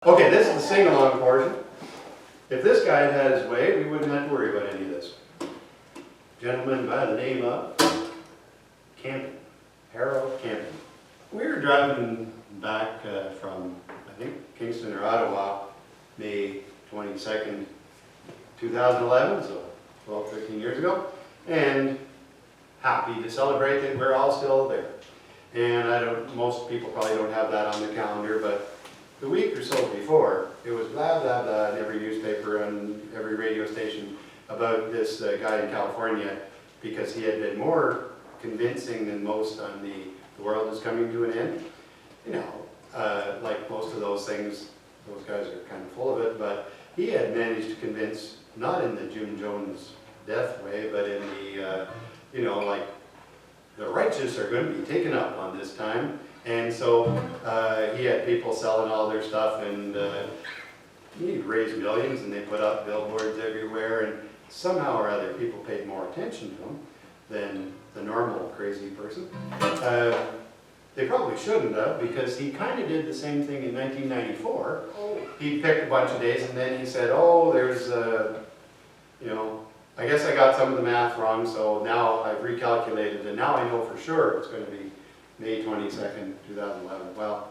Okay, this is the sing-along portion. If this guy had had his way, we wouldn't have to worry about any of this. Gentleman by the name of Harold Camping. We were driving back from, I think, Kingston or Ottawa, May 22nd, 2011, so 12, 13 years ago, and happy to celebrate that we're all still there. And most people probably don't have that on the calendar, but the week or so before, it was blah, blah, blah in every newspaper and every radio station about this guy in California, because he had been more convincing than most on the world is coming to an end. You know, like most of those things, those guys are kind of full of it, but he had managed to convince, not in the Jim Jones death way, but in the, you know, like, the righteous are going to be taken up on this time. And so he had people selling all their stuff, and he'd raised millions, and they put up billboards everywhere, and somehow or other people paid more attention to him than the normal crazy person. They probably shouldn't have, because he kind of did the same thing in 1994. He picked a bunch of days, and then he said, oh, there's, you know, I guess I got some of the math wrong, so now I've recalculated, and now I know for sure it's going to be May 22nd, 2011. Well,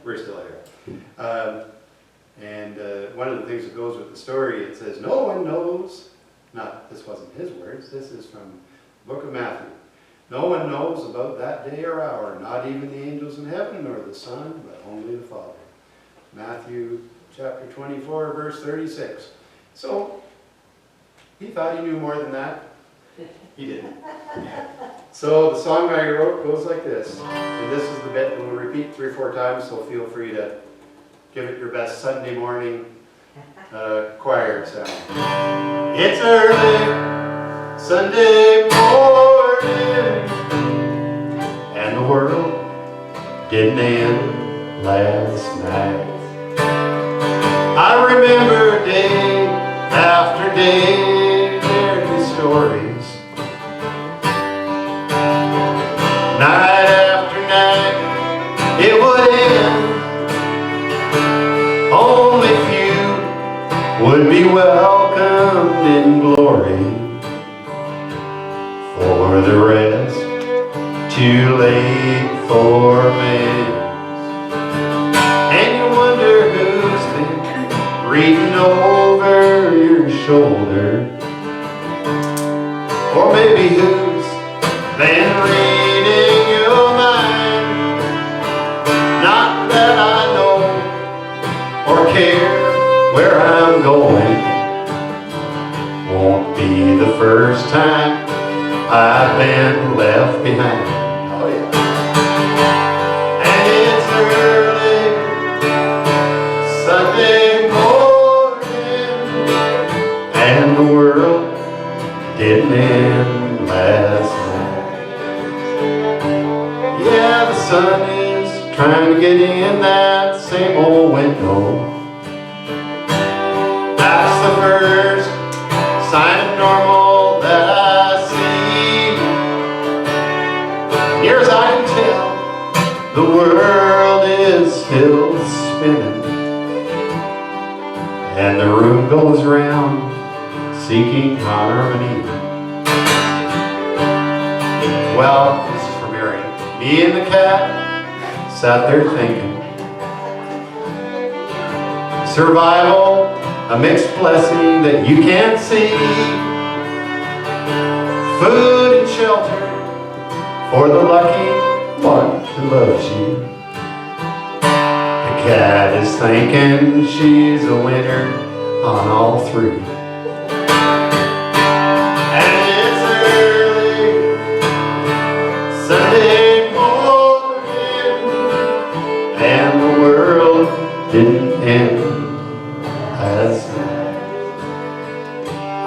we're still here. And one of the things that goes with the story, it says, no one knows, this wasn't his words, this is from the book of Matthew. No one knows about that day or hour, not even the angels in heaven, nor the Son, but only the Father. Matthew chapter 24, verse 36. So, he thought he knew more than that. He didn't. So the song I wrote goes like this. And this is the bit that we'll repeat 3 or 4 times, so feel free to give it your best Sunday morning choir sound. It's early Sunday morning, and the world didn't end last night. I remember day after day stories, night after night it would end. Only few would be welcomed in glory, for the rest too late for amends. And you wonder who's been reading over your shoulder, or maybe who's been reading your mind. Not that I know or care where I'm going. Won't be the first time I've been left behind. Oh yeah. And it's early Sunday morning, and the world didn't end last night. Yeah, the sun is trying to get in that same old window. That's the first sign of normal that I see. Near as I can tell, the world is still spinning, and the room goes round seeking harmony. Well, this is for Mary. Me and the cat sat there thinking. Survival, a mixed blessing that you can't see. Food and shelter for the lucky one who loves you. The cat is thinking she's a winner on all 3. Sunday morning, and the world didn't end last night.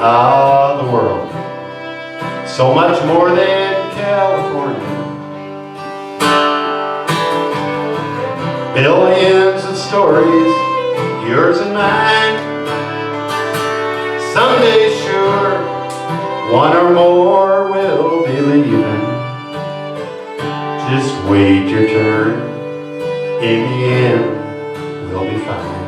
Ah, the world, so much more than California. Billions of stories, yours and mine. Someday sure, one or more will be leaving. Just wait your turn, in the end, we'll be fine.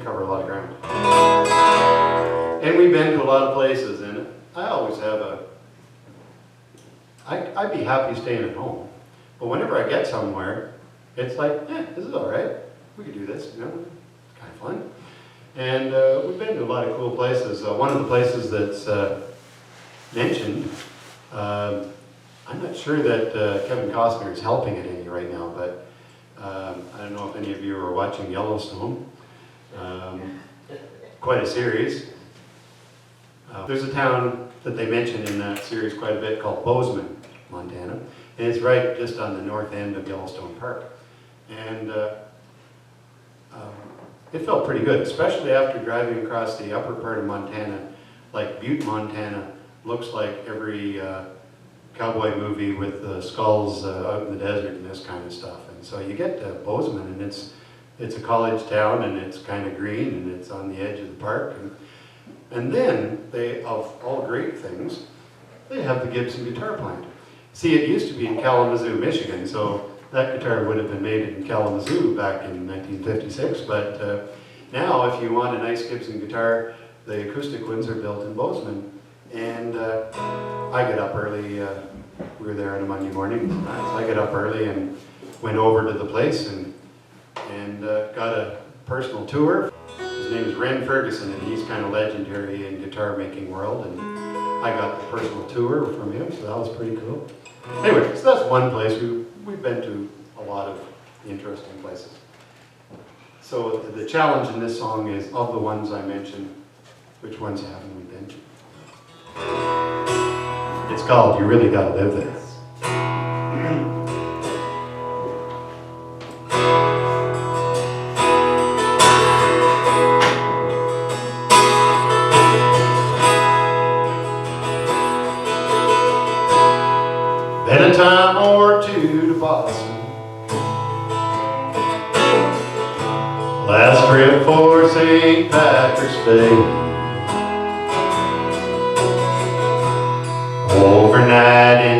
cover a lot of ground. And we've been to a lot of places, and I always have I'd be happy staying at home. But whenever I get somewhere, it's like, this is all right. We could do this, you know, it's kind of fun. And we've been to a lot of cool places. One of the places that's mentioned, I'm not sure that Kevin Costner is helping it any right now, but I don't know if any of you are watching Yellowstone. Quite a series. There's a town that they mention in that series quite a bit called Bozeman, Montana, and it's right just on the north end of Yellowstone Park. And it felt pretty good, especially after driving across the upper part of Montana. Like Butte, Montana looks like every cowboy movie with the skulls out in the desert and this kind of stuff. And so you get to Bozeman, and it's a college town, and it's kind of green, and it's on the edge of the park. And then they, of all great things, they have the Gibson guitar plant. See, it used to be in Kalamazoo, Michigan, so that guitar would have been made in Kalamazoo back in 1956, but now if you want a nice Gibson guitar, the acoustic ones are built in Bozeman. And I get up early, we were there on a Monday morning, so I get up early and went over to the place and got a personal tour. His name is Ren Ferguson, and he's kind of legendary in guitar making world, and I got the personal tour from him, so that was pretty cool. Anyway, so that's one place. We've been to a lot of interesting places. So the challenge in this song is, of the ones I mentioned, which ones haven't we been to? It's called You Really Gotta Live This. Been a time or two to Boston. Last trip for St. Patrick's Day. Overnight in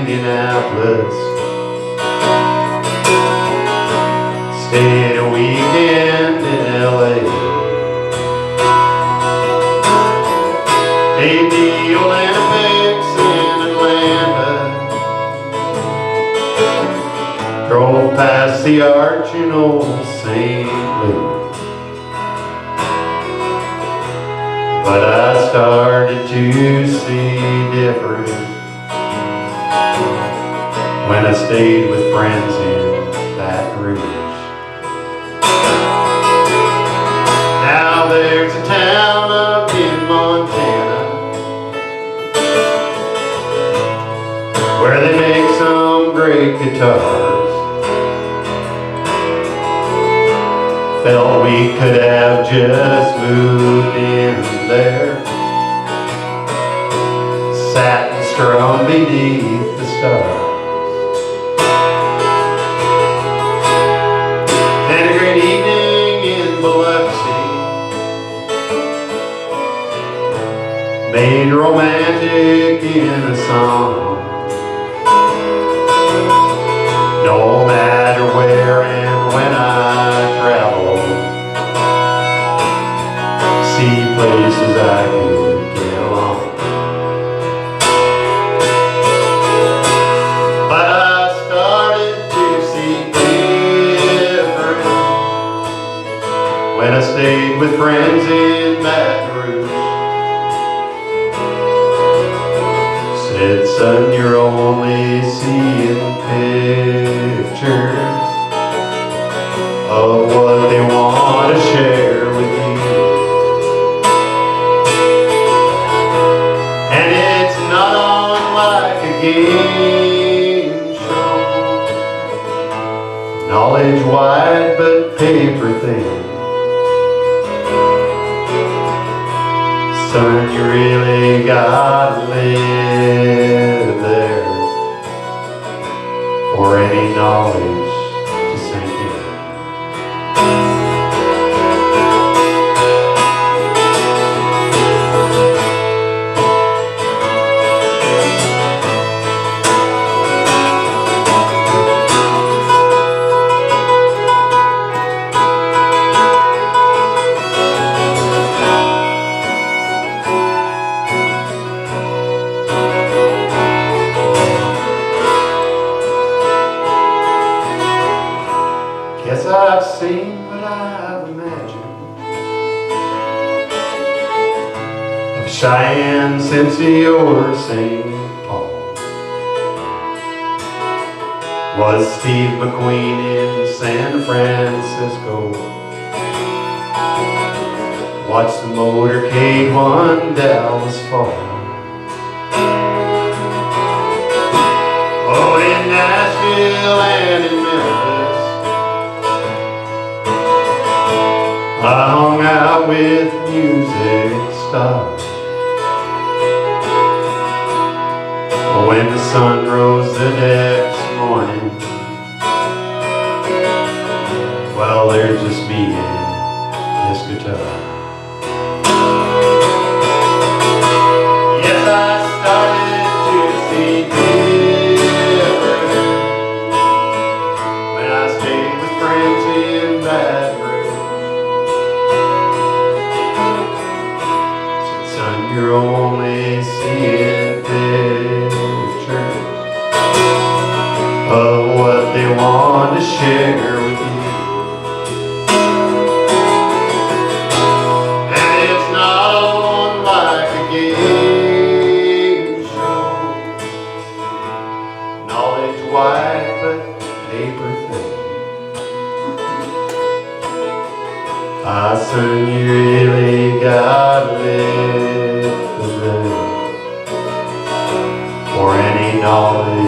Indianapolis. Stayed a weekend in LA. Made the Olympics in Atlanta. Drove past the arch in old St. Louis. But I started to see different when I stayed with friends in Baton Rouge. Now there's a town up in Montana where they make some great guitars. Felt we could have just moved in there, sat and strummed beneath the stars. And a great evening in Biloxi made romantic in a song. No matter where and when I travel, see places I could get along. But I started to see different when I stayed with friends in Baton Rouge. Said, son, you're only seeing pictures of what they want to share with you. And it's not on like a game show. Knowledge wide but paper thin. Son, you really gotta live there for any knowledge to sink in. Guess I've seen what I've imagined of Cheyenne, Cincy, or St. Paul. Was Steve McQueen in San Francisco? Watched the motorcade one Dallas fall. Oh, in Nashville and in Memphis, I hung out with music stars. When the sun rose the next morning, well, there's just me and this guitar. Yes, I started to see different when I stayed with friends in Baton Rouge. Said, son, you're only seeing pictures of what they want to share with you. And it's not on like a game show. Knowledge white but paper thin. Ah, son, you really gotta live the live for any knowledge